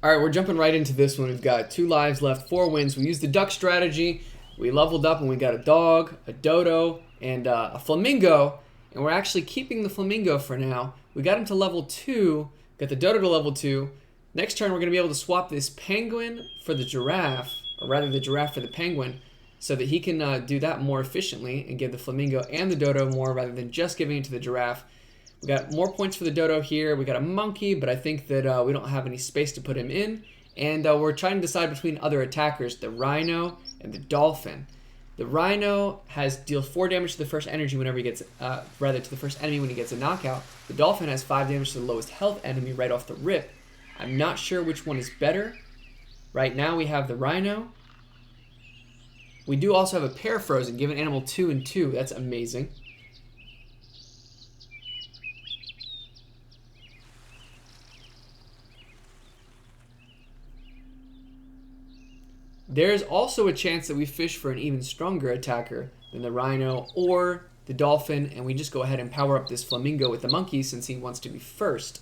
All right, we're jumping right into this one. We've got 2 lives left, 4 wins. We used the duck strategy. We leveled up and we got a dog, a dodo, and a flamingo. And we're actually keeping the flamingo for now. We got him to level 2, got the dodo to level 2. Next turn, we're going to be able to swap this penguin for the giraffe, or rather the giraffe for the penguin, so that he can do that more efficiently and give the flamingo and the dodo more rather than just giving it to the giraffe. We got more points for the dodo here. We got a monkey, but I think that we don't have any space to put him in. And we're trying to decide between other attackers, the rhino and the dolphin. The rhino deals 4 damage to the first energy whenever he gets, to the first enemy when he gets a knockout. The dolphin has 5 damage to the lowest health enemy right off the rip. I'm not sure which one is better. Right now we have the rhino. We do also have a pair frozen, give an animal 2 and 2. That's amazing. There's also a chance that we fish for an even stronger attacker than the rhino or the dolphin, and we just go ahead and power up this flamingo with the monkey since he wants to be first.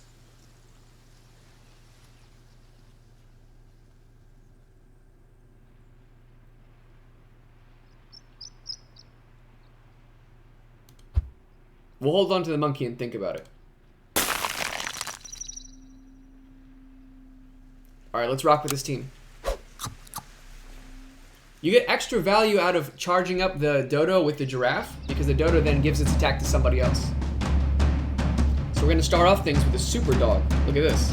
We'll hold on to the monkey and think about it. Alright, let's rock with this team. You get extra value out of charging up the dodo with the giraffe because the dodo then gives its attack to somebody else. So we're going to start off things with a super dog. Look at this.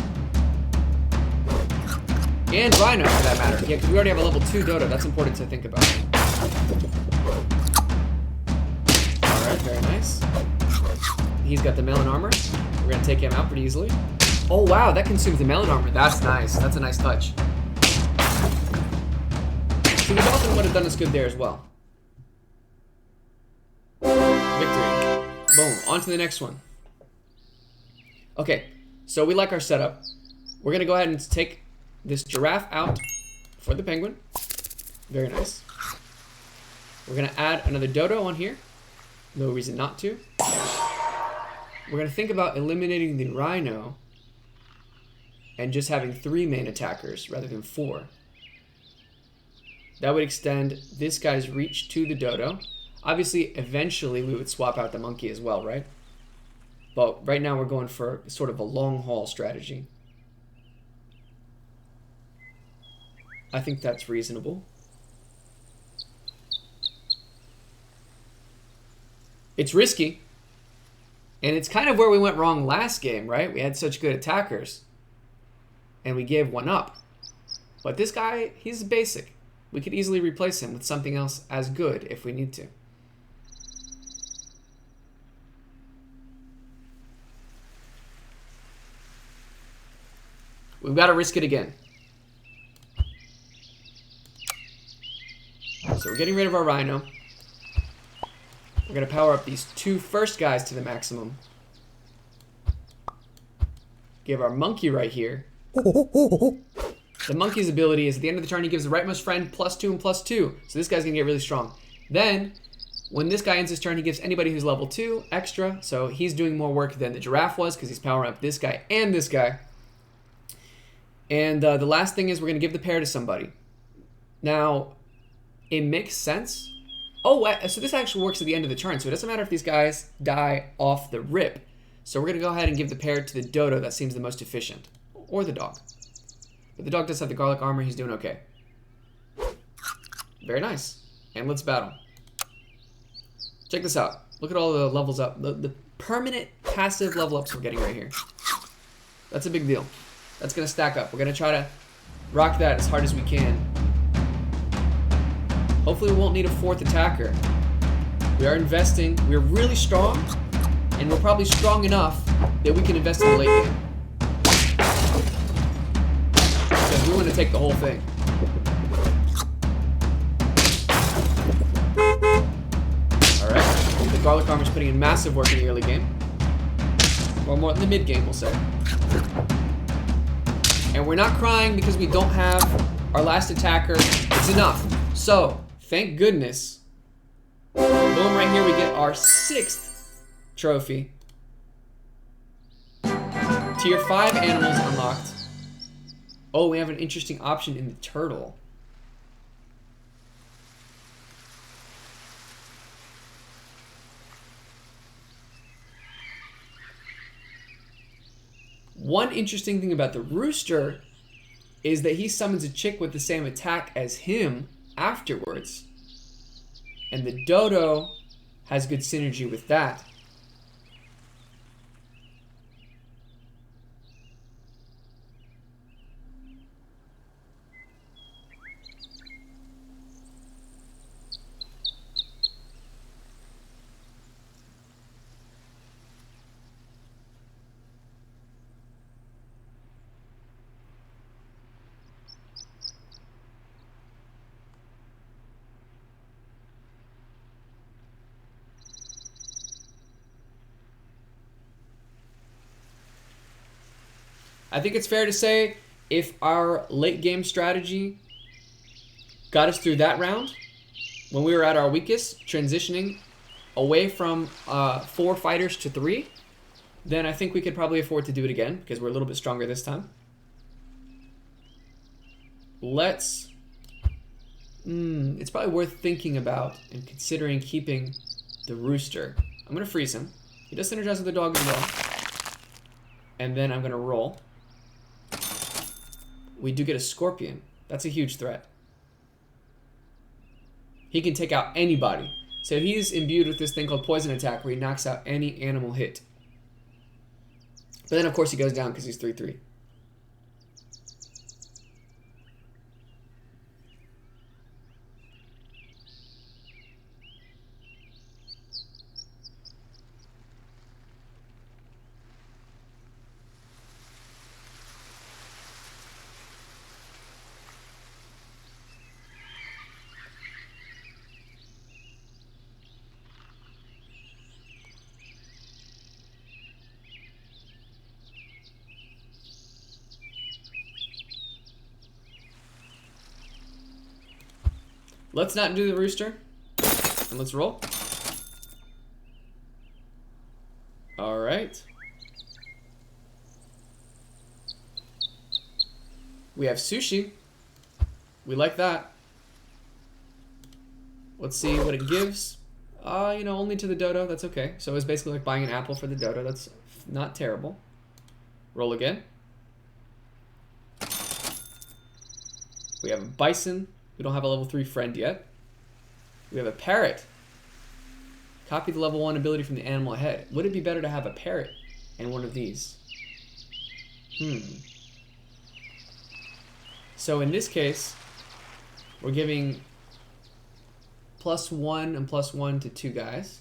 And rhino for that matter. Yeah, because we already have a level 2 dodo. That's important to think about. Alright, very nice. He's got the melon armor. We're going to take him out pretty easily. Oh wow, that consumes the melon armor. That's nice. That's a nice touch. So the dolphin would have done us good there as well. Victory. Boom. On to the next one. Okay, so we like our setup. We're going to go ahead and take this giraffe out for the penguin. Very nice. We're going to add another dodo on here. No reason not to. We're going to think about eliminating the rhino and just having 3 main attackers rather than 4. That would extend this guy's reach to the dodo. Obviously, eventually we would swap out the monkey as well, right? But right now we're going for sort of a long haul strategy. I think that's reasonable. It's risky. And it's kind of where we went wrong last game, right? We had such good attackers. And we gave one up. But this guy, he's basic. We could easily replace him with something else as good if we need to. We've got to risk it again. So we're getting rid of our rhino. We're going to power up these 2 first guys to the maximum. Give our monkey right here. The monkey's ability is at the end of the turn, he gives the rightmost friend +2 and +2. So this guy's going to get really strong. Then, when this guy ends his turn, he gives anybody who's level 2 extra. So he's doing more work than the giraffe was because he's powering up this guy and this guy. And the last thing is we're going to give the pair to somebody. Now, it makes sense. Oh, so this actually works at the end of the turn. So it doesn't matter if these guys die off the rip. So we're going to go ahead and give the pair to the dodo. That seems the most efficient. Or the dog. But the dog does have the garlic armor. He's doing okay. Very nice. And let's battle. Check this out. Look at all the levels up. The permanent passive level ups we're getting right here. That's a big deal. That's going to stack up. We're going to try to rock that as hard as we can. Hopefully we won't need a 4th attacker. We are investing. We're really strong. And we're probably strong enough that we can invest in the late game. Because we want to take the whole thing. Alright. The garlic armor is putting in massive work in the early game. Or more in the mid game, we'll say. And we're not crying because we don't have our last attacker. It's enough. So, thank goodness. Boom, right here we get our 6th trophy. Tier 5 animals unlocked. Oh, we have an interesting option in the turtle. One interesting thing about the rooster is that he summons a chick with the same attack as him afterwards. And the dodo has good synergy with that. I think it's fair to say if our late game strategy got us through that round, when we were at our weakest, transitioning away from 4 fighters to 3, then I think we could probably afford to do it again because we're a little bit stronger this time. Let's... it's probably worth thinking about and considering keeping the rooster. I'm going to freeze him. He does synergize with the dog as well. And then I'm going to roll. We do get a scorpion. That's a huge threat. He can take out anybody. So he's imbued with this thing called poison attack where he knocks out any animal hit. But then of course he goes down because he's 3/3. Let's not do the rooster. And let's roll. Alright. We have sushi. We like that. Let's see what it gives. You know, only to the dodo. That's okay. So it's basically like buying an apple for the dodo. That's not terrible. Roll again. We have a bison. We don't have a level 3 friend yet. We have a parrot. Copy the level 1 ability from the animal ahead. Would it be better to have a parrot and one of these? So in this case, we're giving +1 and +1 to 2 guys.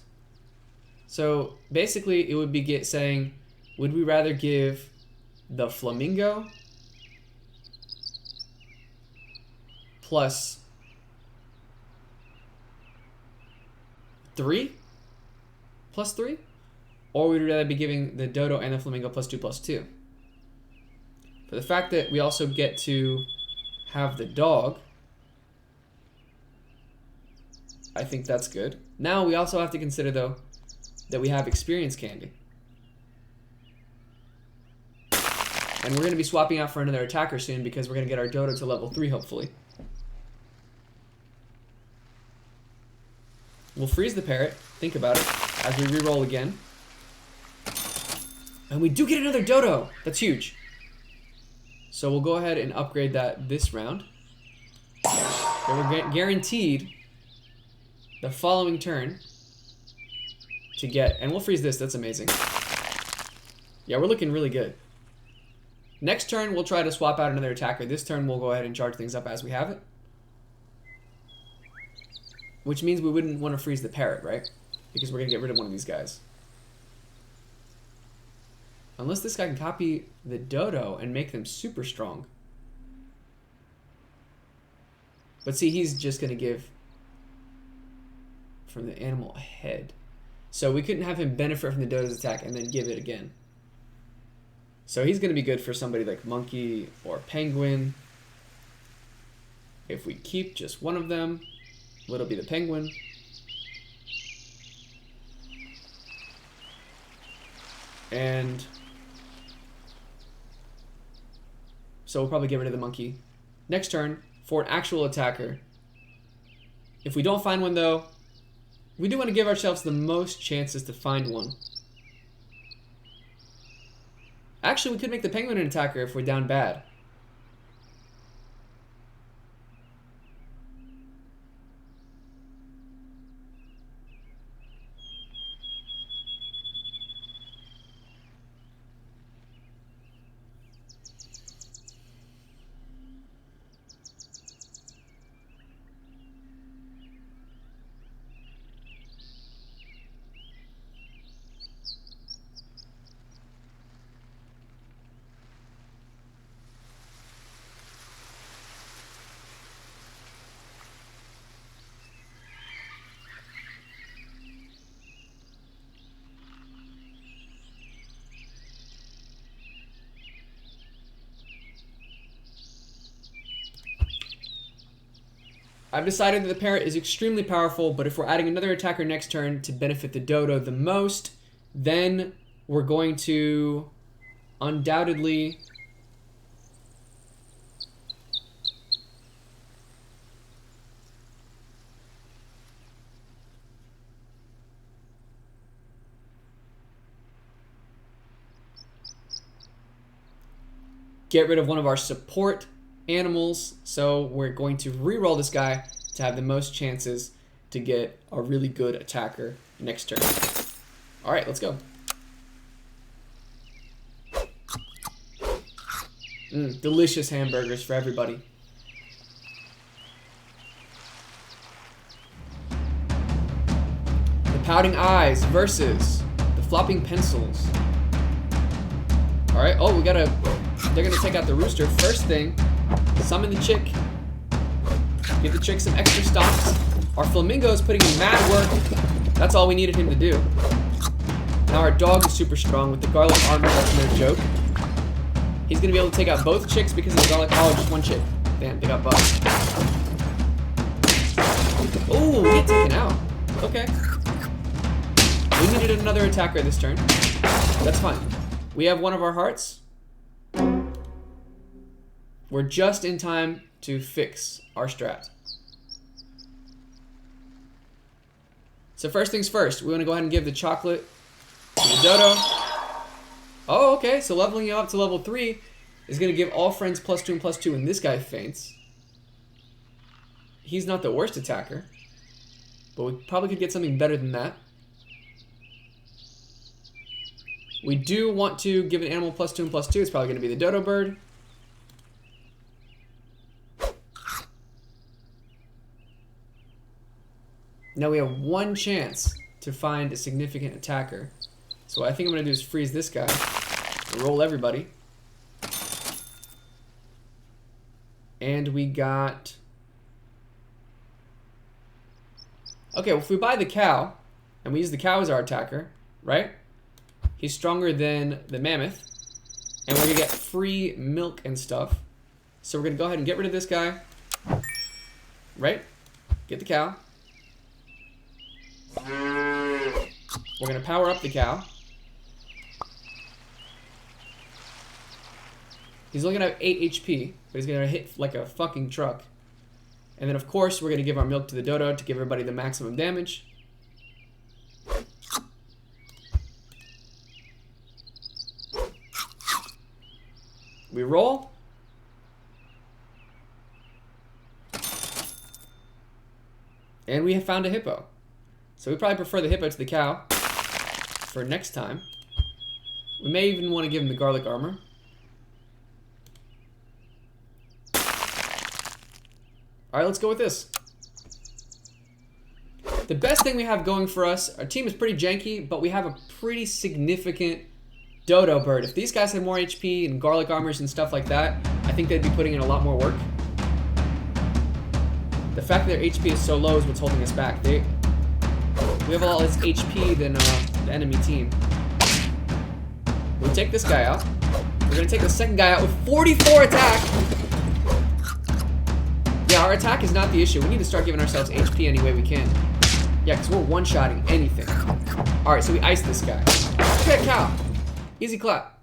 So basically it would be saying, would we rather give the flamingo +3? +3? Or would we rather be giving the dodo and the flamingo +2/+2? For the fact that we also get to have the dog, I think that's good. Now we also have to consider though that we have experience candy. And we're going to be swapping out for another attacker soon because we're going to get our dodo to level 3 hopefully. We'll freeze the parrot. Think about it as we re-roll again. And we do get another dodo. That's huge. So we'll go ahead and upgrade that this round. And we're guaranteed the following turn to get... And we'll freeze this. That's amazing. Yeah, we're looking really good. Next turn, we'll try to swap out another attacker. This turn, we'll go ahead and charge things up as we have it. Which means we wouldn't want to freeze the parrot, right? Because we're going to get rid of one of these guys. Unless this guy can copy the dodo and make them super strong. But see, he's just going to give from the animal ahead. So we couldn't have him benefit from the dodo's attack and then give it again. So he's going to be good for somebody like monkey or penguin. If we keep just one of them, it'll be the penguin. And so we'll probably get rid of the monkey next turn for an actual attacker. If we don't find one, though, we do want to give ourselves the most chances to find one. Actually, we could make the penguin an attacker if we're down bad. I've decided that the parrot is extremely powerful, but if we're adding another attacker next turn to benefit the dodo the most, then we're going to undoubtedly get rid of one of our support animals, so we're going to re-roll this guy to have the most chances to get a really good attacker next turn. All right, let's go. Delicious hamburgers for everybody. The pouting eyes versus the flopping pencils. All right, oh, they're gonna take out the rooster. First thing, summon the chick. Give the chick some extra stomps. Our flamingo is putting in mad work. That's all we needed him to do. Now our dog is super strong with the garlic armor. That's no joke. He's gonna be able to take out both chicks because of the garlic. Oh, just one chick. Damn, they got bugged. Oh, we get taken out. Okay. We needed another attacker this turn. That's fine. We have one of our hearts. We're just in time to fix our strat. So first things first, we want to go ahead and give the chocolate to the dodo. Oh, okay, so leveling you up to level 3 is going to give all friends +2 and +2, and this guy faints. He's not the worst attacker, but we probably could get something better than that. We do want to give an animal +2 and +2. It's probably going to be the dodo bird. Now we have one chance to find a significant attacker. So what I think I'm going to do is freeze this guy. Roll everybody. And we got... Okay, well, if we buy the cow, and we use the cow as our attacker, right? He's stronger than the mammoth. And we're going to get free milk and stuff. So we're going to go ahead and get rid of this guy. Right? Get the cow. We're going to power up the cow. He's only going to have 8 HP, but he's going to hit like a fucking truck. And then, of course, we're going to give our milk to the dodo to give everybody the maximum damage. We roll. And we have found a hippo. So we probably prefer the hippo to the cow for next time. We may even want to give him the garlic armor. Alright, let's go with this. The best thing we have going for us, our team is pretty janky, but we have a pretty significant dodo bird. If these guys had more HP and garlic armors and stuff like that, I think they'd be putting in a lot more work. The fact that their HP is so low is what's holding us back. We have a lot less HP than the enemy team. We'll take this guy out. We're going to take the second guy out with 44 attack. Yeah, our attack is not the issue. We need to start giving ourselves HP any way we can. Yeah, because we're one-shotting anything. Alright, so we ice this guy. Look at that cow. Easy clap.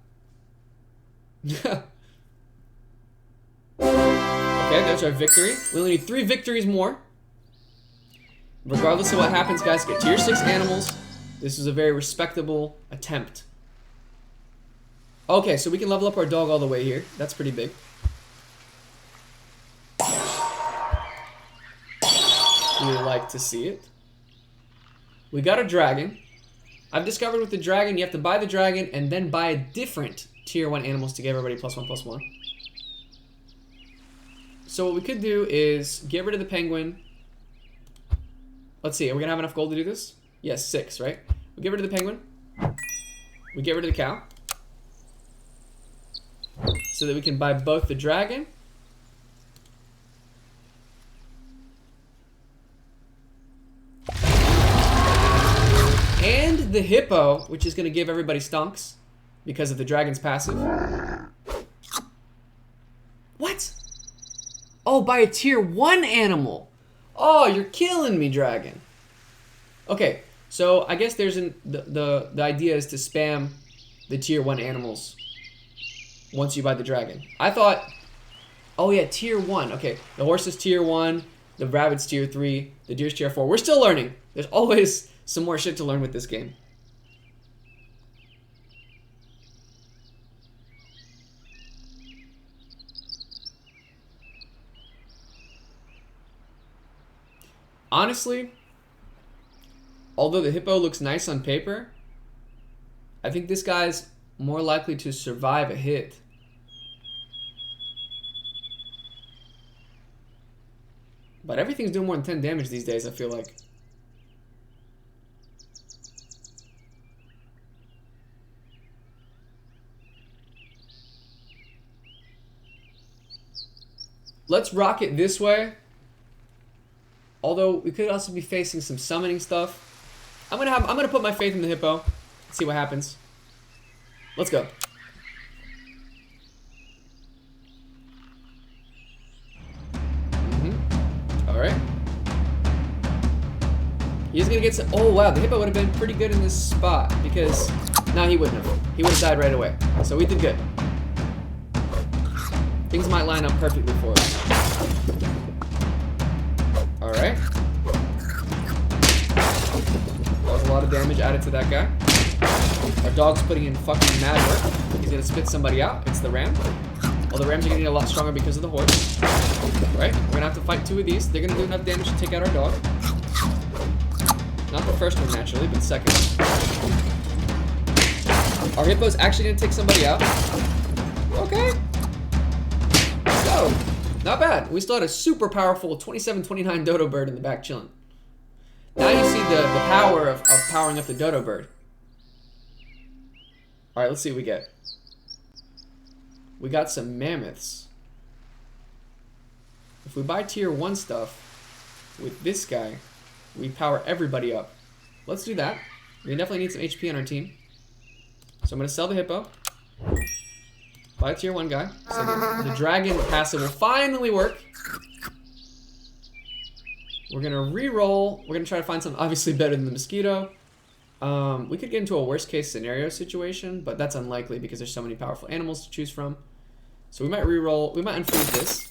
Okay, there's our victory. We only need 3 victories more. Regardless of what happens, guys, get tier 6 animals. This is a very respectable attempt. Okay, so we can level up our dog all the way here. That's pretty big. We like to see it. We got a dragon. I've discovered with the dragon, you have to buy the dragon and then buy a different tier 1 animals to give everybody +1/+1. So what we could do is get rid of the penguin. Let's see, are we gonna have enough gold to do this? Yes, 6, right? We get rid of the penguin. We get rid of the cow. So that we can buy both the dragon and the hippo, which is going to give everybody stonks because of the dragon's passive. What? Oh, buy a tier 1 animal. Oh, you're killing me, dragon. Okay, so I guess there's the idea is to spam the tier 1 animals once you buy the dragon. I thought, oh yeah, tier 1. Okay, the horse is tier 1, the rabbit's tier 3, the deer's tier 4. We're still learning. There's always some more shit to learn with this game. Honestly, although the hippo looks nice on paper, I think this guy's more likely to survive a hit. But everything's doing more than 10 damage these days, I feel like. Let's rock it this way. Although we could also be facing some summoning stuff. I'm gonna put my faith in the hippo. Let's see what happens. Let's go. Alright. He's gonna get some. Oh wow, the hippo would have been pretty good in this spot because no, he wouldn't have. He would have died right away. So we did good. Things might line up perfectly for us. Alright. That was a lot of damage added to that guy. Our dog's putting in fucking mad work. He's gonna spit somebody out. It's the ram. Well, the rams are gonna get a lot stronger because of the horse. Right? We're gonna have to fight 2 of these. They're gonna do enough damage to take out our dog. Not the first one, naturally, but the second. Our hippo's actually gonna take somebody out. Okay. Let's go. Not bad. We still had a super powerful 27-29 dodo bird in the back chilling. Now you see the power of powering up the dodo bird. Alright, let's see what we get. We got some mammoths. If we buy tier 1 stuff with this guy, we power everybody up. Let's do that. We definitely need some HP on our team. So I'm going to sell the hippo. Buy a tier 1 guy. So the dragon passive will finally work. We're going to re-roll. We're going to try to find something obviously better than the mosquito. We could get into a worst case scenario situation, but that's unlikely because there's so many powerful animals to choose from. So we might re-roll. We might unfreeze this.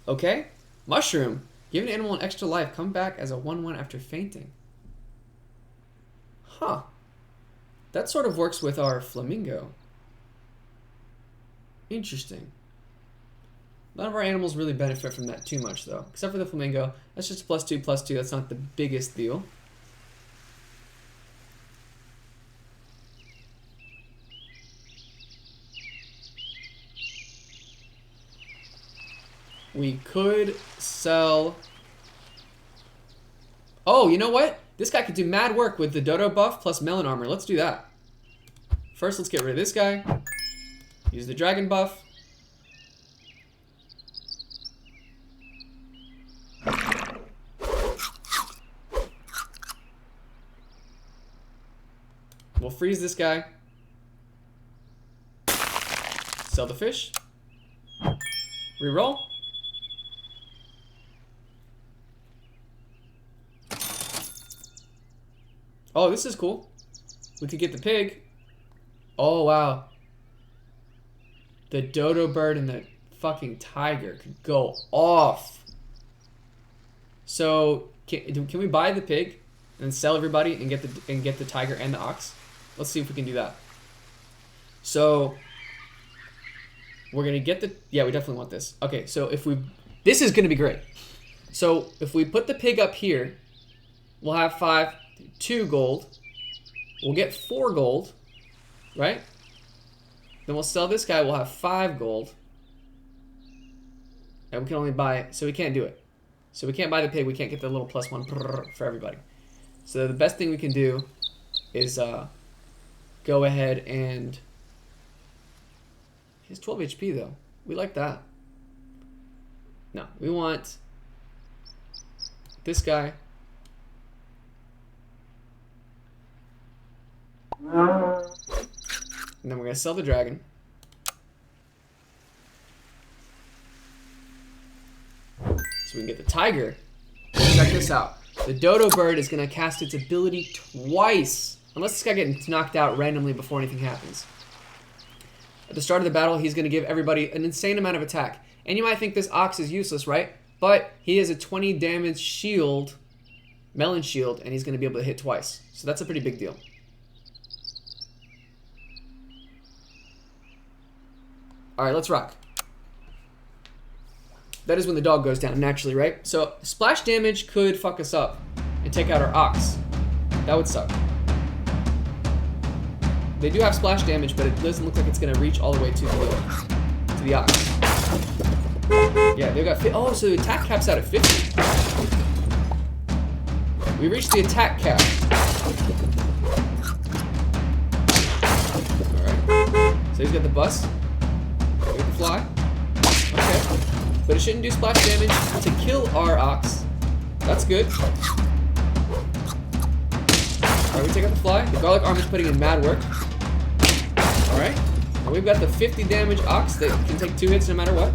Okay. Mushroom. Give an animal an extra life. Come back as a 1/1 after fainting. Huh. That sort of works with our flamingo. Interesting. None of our animals really benefit from that too much, though. Except for the flamingo. That's just +2/+2. That's not the biggest deal. We could sell... Oh, you know what? This guy could do mad work with the dodo buff plus melon armor. Let's do that. First, let's get rid of this guy. Use the dragon buff. We'll freeze this guy. Sell the fish. Reroll. Oh, this is cool. We could get the pig. Oh, wow. the dodo bird and the fucking tiger could go off. So can we buy the pig and sell everybody and get the tiger and the ox? Let's see if we can do that. So we're gonna get the, yeah, we definitely want this. Okay, so this is gonna be great. So if we put the pig up here, we'll have 2 gold. We'll get 4 gold, right? Then we'll sell this guy, we'll have 5 gold. And we can only buy, so we can't do it. So we can't buy the pig, we can't get the little +1 for everybody. So the best thing we can do is go ahead and, he has 12 HP though. We like that. No, we want this guy. And then we're gonna sell the dragon. So we can get the tiger. Check this out. The dodo bird is gonna cast its ability twice. Unless this guy gets knocked out randomly before anything happens. At the start of the battle, he's gonna give everybody an insane amount of attack. And you might think this ox is useless, right? But he has a 20 damage shield, melon shield, and he's gonna be able to hit twice. So that's a pretty big deal. Alright, let's rock. That is when the dog goes down, naturally, right? So, splash damage could fuck us up and take out our ox. That would suck. They do have splash damage, but it doesn't look like it's going to reach all the way to the ox. Yeah, they've got... Oh, so the attack cap's out at 50. We reached the attack cap. Alright. So he's got the bus. Get the fly. Okay. But it shouldn't do splash damage to kill our ox. That's good. Alright, we take out the fly. The garlic arm is putting in mad work. Alright. And we've got the 50 damage ox that can take 2 hits no matter what.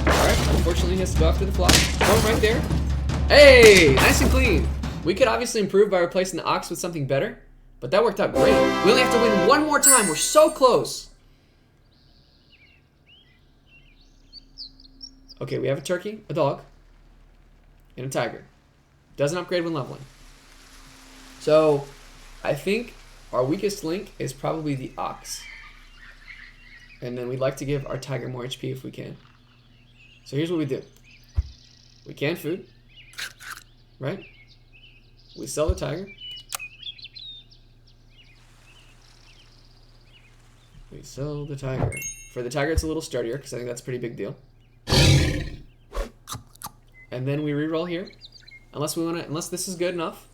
Alright, unfortunately he has to go after the fly. Boom, right there. Hey! Nice and clean. We could obviously improve by replacing the ox with something better, but that worked out great. We only have to win one more time. We're so close. Okay, we have a turkey, a dog, and a tiger. Doesn't upgrade when leveling. So, I think our weakest link is probably the ox. And then we'd like to give our tiger more HP if we can. So here's what we do. We can food, right? We sell the tiger. We sell the tiger. For the tiger, it's a little sturdier because I think that's a pretty big deal. And then we reroll here, unless we want to. Unless this is good enough.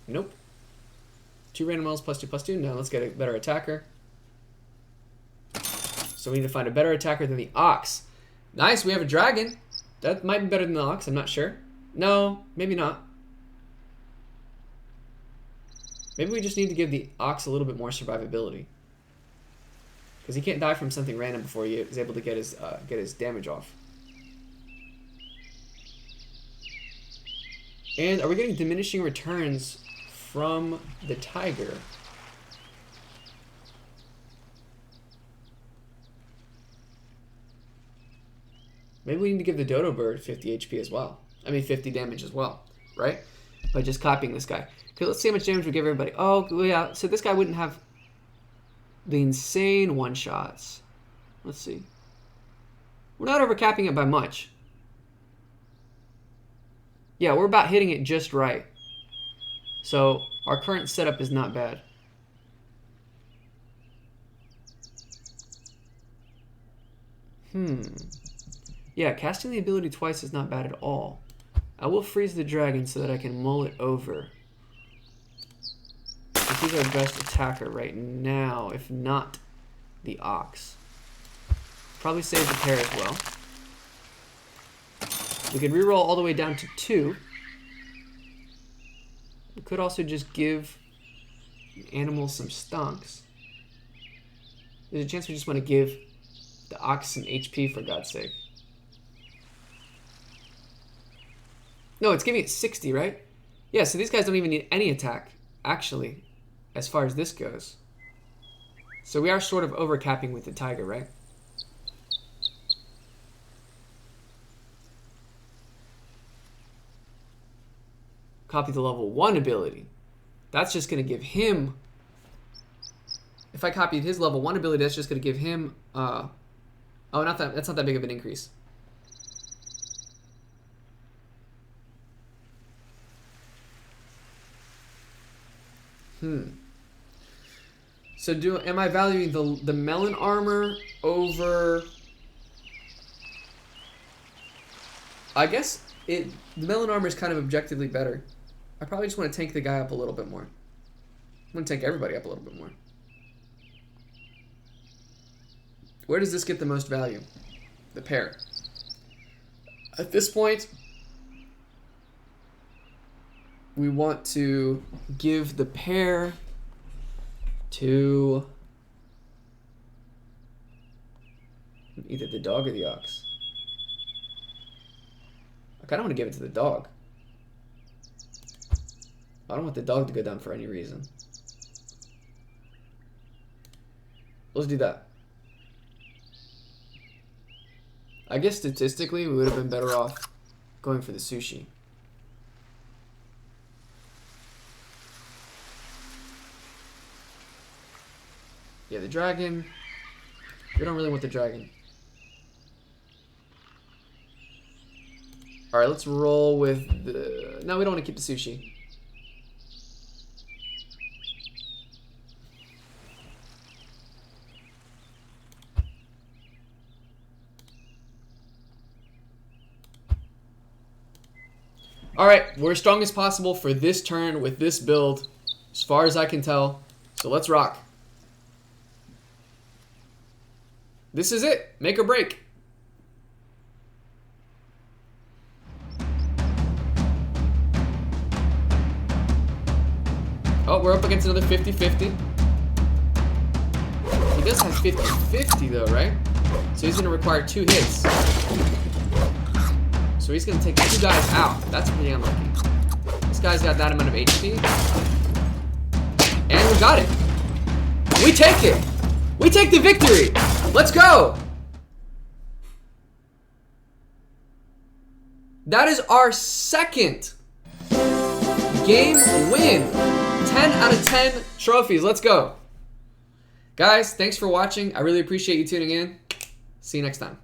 Nope. 2 random rolls +2/+2. Now let's get a better attacker. So we need to find a better attacker than the ox. Nice, we have a dragon. That might be better than the ox. I'm not sure. No, maybe not. Maybe we just need to give the ox a little bit more survivability. Because he can't die from something random before he is able to get his damage off. And are we getting diminishing returns from the tiger? Maybe we need to give the dodo bird 50 HP as well. I mean 50 damage as well, right? By just copying this guy. Okay, let's see how much damage we give everybody. Oh, yeah, so this guy wouldn't have the insane one-shots. Let's see. We're not overcapping it by much. Yeah, we're about hitting it just right. So our current setup is not bad. Yeah, casting the ability twice is not bad at all. I will freeze the dragon so that I can mull it over. He's our best attacker right now, if not the ox. Probably save the pair as well. We could reroll all the way down to 2. We could also just give animals some stonks. There's a chance we just want to give the ox some HP, for God's sake. No, it's giving it 60, right? Yeah, so these guys don't even need any attack, actually, as far as this goes. So we are sort of overcapping with the tiger, right? Copy the level 1 ability. That's just going to give him... If I copied his level 1 ability, that's just going to give him... oh, that's not that big of an increase. So am I valuing the melon armor over... I guess the melon armor is kind of objectively better. I probably just want to tank the guy up a little bit more. I want to tank everybody up a little bit more. Where does this get the most value? The pair. At this point, we want to give the pair to either the dog or the ox. I kind of want to give it to the dog. I don't want the dog to go down for any reason. Let's do that. I guess statistically, we would have been better off going for the sushi. Yeah, the dragon. We don't really want the dragon. Alright, let's roll with the... No, we don't want to keep the sushi. Alright, we're as strong as possible for this turn with this build, as far as I can tell. So let's rock. This is it. Make or break. Oh, we're up against another 50-50. He does have 50-50 though, right? So he's going to require 2 hits. So he's going to take 2 guys out. That's pretty unlucky. This guy's got that amount of HP. And we got it. We take it. We take the victory. Let's go. That is our second game win. 10 out of 10 trophies. Let's go. Guys, thanks for watching. I really appreciate you tuning in. See you next time.